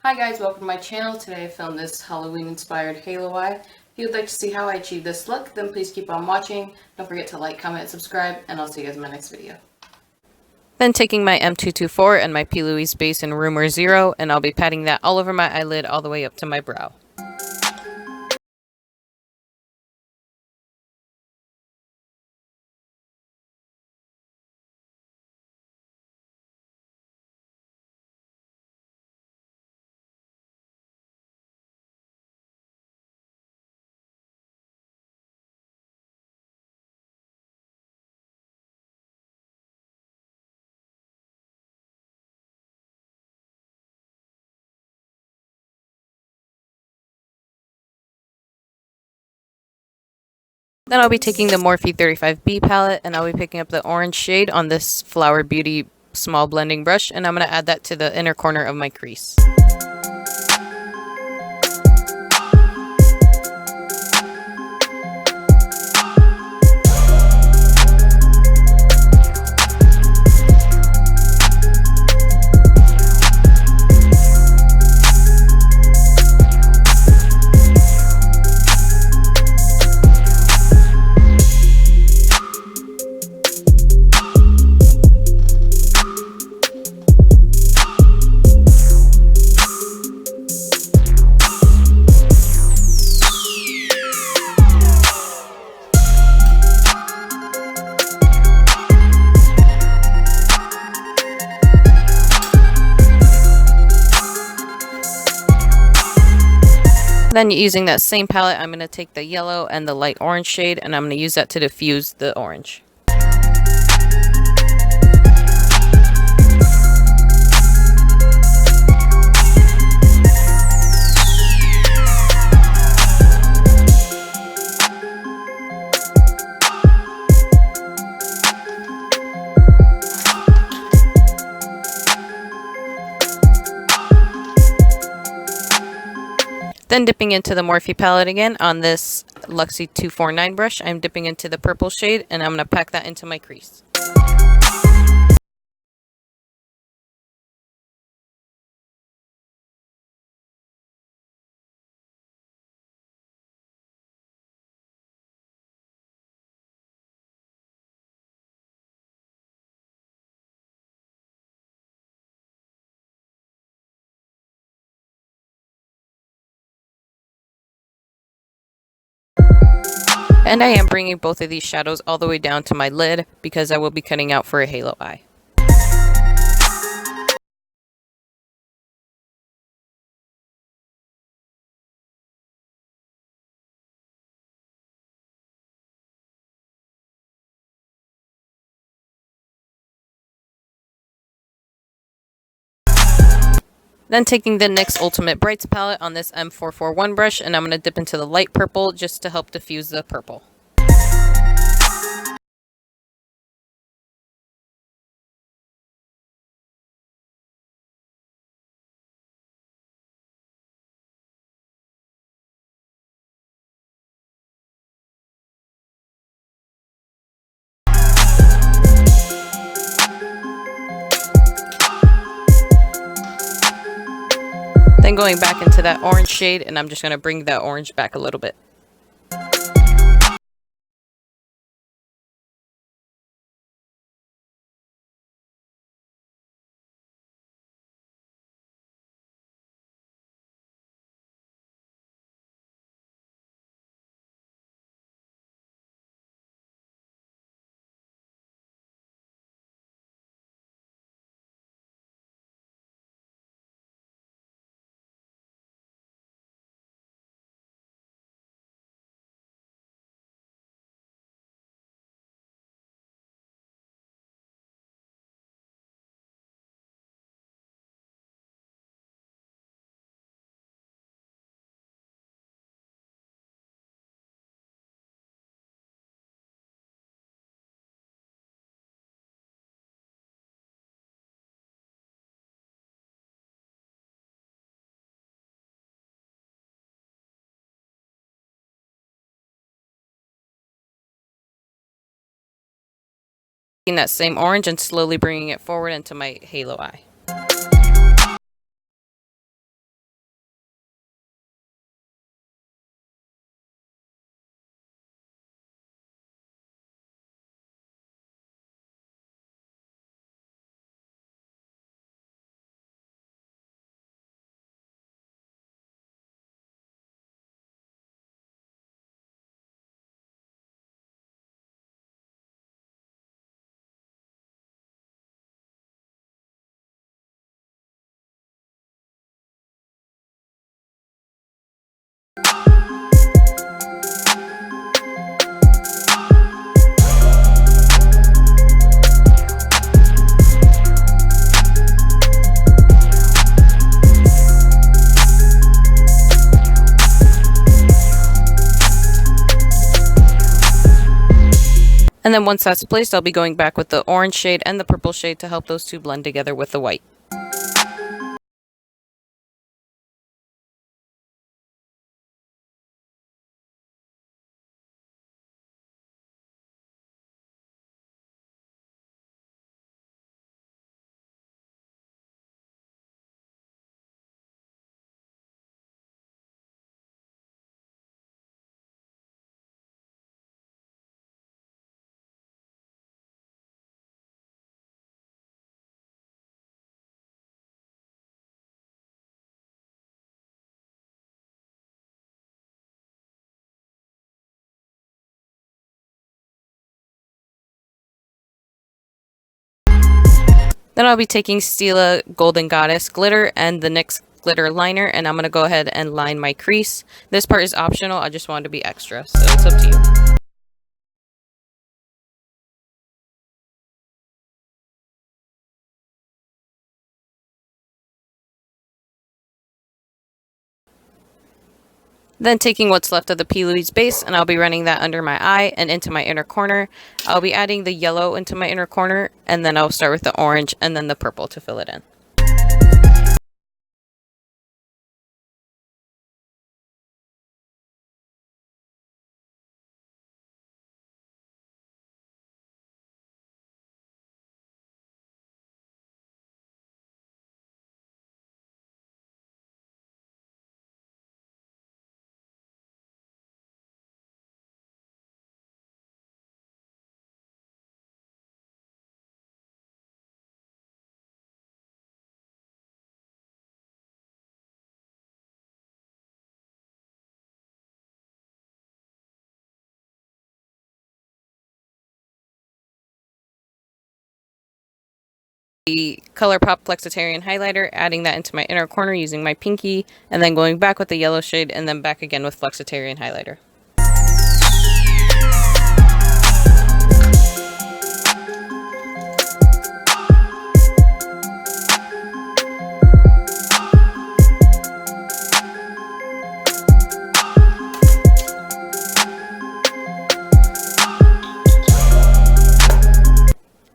Hi guys, welcome to my channel. Today I filmed this Halloween inspired halo eye. If you'd like to see how I achieve this look, then please keep on watching. Don't forget to like, comment, subscribe, and I'll see you guys in my next video. Then taking my M224 and my p.louise base in Rumor Zero, and I'll be patting that all over my eyelid all the way up to my brow. Then I'll be taking the Morphe 35B palette, and I'll be picking up the orange shade on this Flower Beauty small blending brush, and I'm going to add that to the inner corner of my crease. Then using that same palette, I'm going to take the yellow and the light orange shade, and I'm going to use that to diffuse the orange. Then dipping into the Morphe palette again on this Luxie 249 brush, I'm dipping into the purple shade, and I'm going to pack that into my crease. And I am bringing both of these shadows all the way down to my lid because I will be cutting out for a halo eye. Then taking the NYX Ultimate Brights palette on this M441 brush, and I'm going to dip into the light purple just to help diffuse the purple. Then going back into that orange shade, and I'm just going to bring that orange back a little bit. Taking that same orange and slowly bringing it forward into my halo eye. And then once that's placed, I'll be going back with the orange shade and the purple shade to help those two blend together with the white. Then I'll be taking Stila Golden Goddess glitter and the NYX glitter liner, and I'm going to go ahead and line my crease. This part is optional, I just wanted to be extra, so it's up to you. Then taking what's left of the p.louise base, and I'll be running that under my eye and into my inner corner. I'll be adding the yellow into my inner corner, and then I'll start with the orange and then the purple to fill it in. The ColourPop Flexitarian highlighter, adding that into my inner corner using my pinky, and then going back with the yellow shade and then back again with Flexitarian highlighter.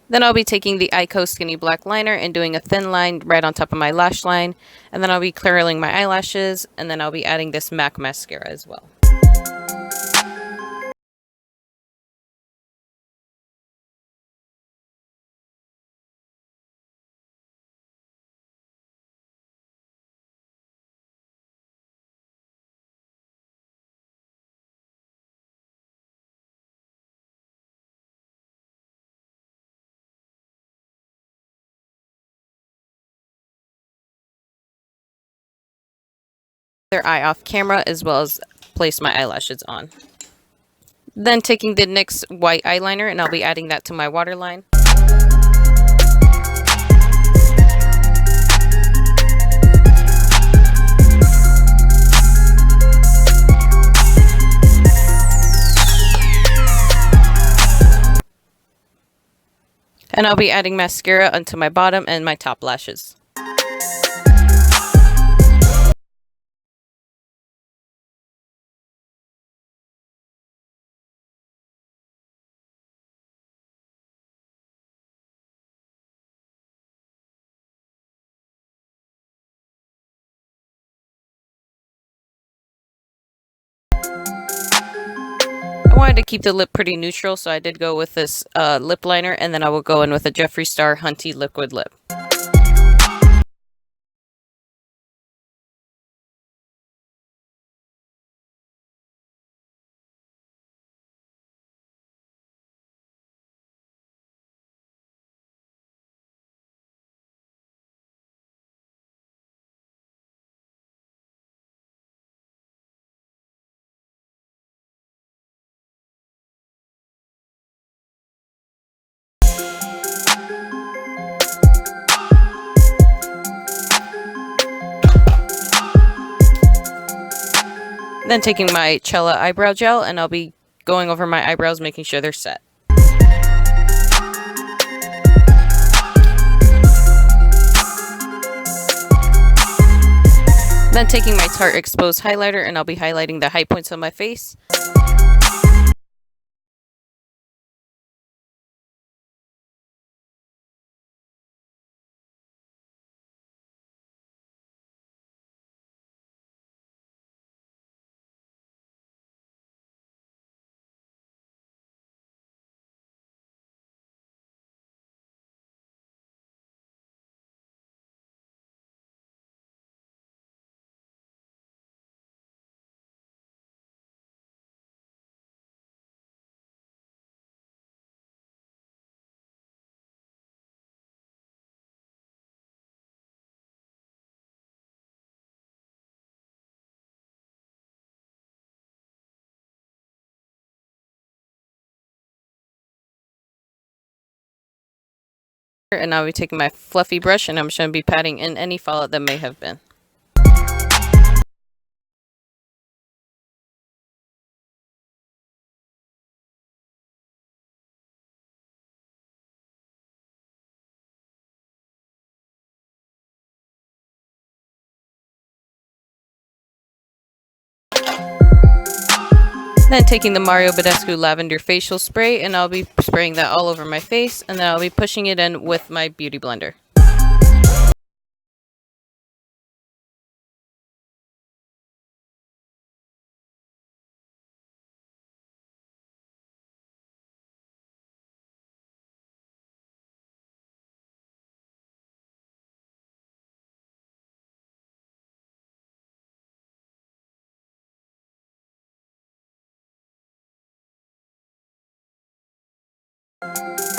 Then I'll be taking the Tako Skinny Black Liner and doing a thin line right on top of my lash line. And then I'll be curling my eyelashes, and then I'll be adding this MAC mascara as well. Their eye off camera, as well as place my eyelashes on. Then taking the NYX white eyeliner, and I'll be adding that to my waterline. And I'll be adding mascara onto my bottom and my top lashes. I wanted to keep the lip pretty neutral, so I did go with this lip liner, and then I will go in with a Jeffree Star Hunty liquid lip. Then taking my Cella eyebrow gel, and I'll be going over my eyebrows, making sure they're set. Then taking my Tarte Exposed highlighter, and I'll be highlighting the high points of my face. And I'll be taking my fluffy brush and I'm just going to be patting in any fallout that may have been. Then taking the Mario Badescu Lavender Facial Spray, and I'll be spraying that all over my face, and then I'll be pushing it in with my Beauty Blender.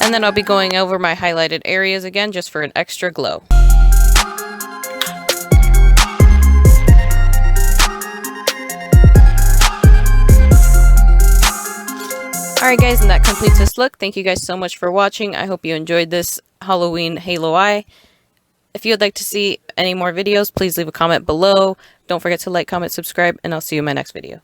And then I'll be going over my highlighted areas again just for an extra glow. Alright guys, and that completes this look. Thank you guys so much for watching. I hope you enjoyed this Halloween halo eye. If you would like to see any more videos, please leave a comment below. Don't forget to like, comment, subscribe, and I'll see you in my next video.